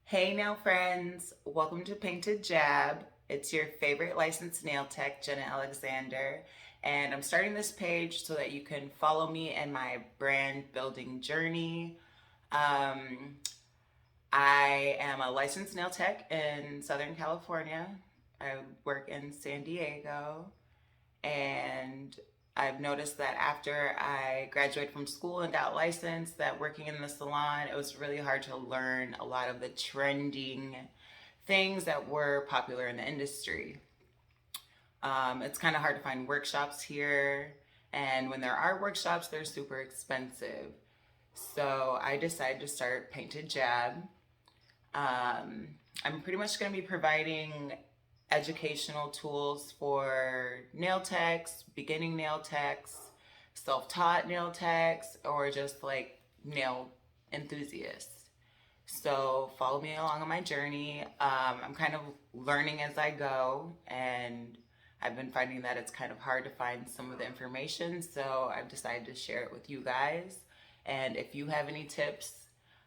Hey nail friends, welcome to Painted Jab. It's your favorite licensed nail tech, Jenna Alexander, and I'm starting this page so that you can follow me in my brand building journey. Um, I am a licensed nail tech in Southern California. I work in San Diego, and I've noticed that after I graduated from school and got licensed, that working in the salon, it was really hard to learn a lot of the trending things that were popular in the industry. It's kind of hard to find workshops here, and when there are workshops, they're super expensive. So I decided to start Painted Jab. Um, I'm pretty much going to be providing educational tools for nail techs, beginning nail techs, self-taught nail techs, or just like nail enthusiasts. So follow me along on my journey. I'm kind of learning as I go, and I've been finding that it's kind of hard to find some of the information. So I've decided to share it with you guys. And if you have any tips,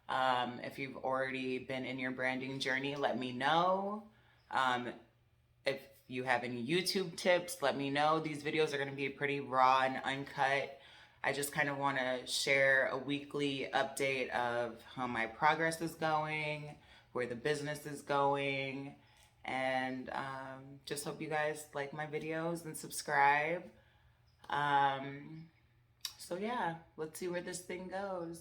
if you've already been in your branding journey, let me know. If you have any YouTube tips, let me know. These videos are going to be pretty raw and uncut. I just kind of want to share a weekly update of how my progress is going, where the business is going, and just hope you guys like my videos and subscribe. So yeah, let's see where this thing goes.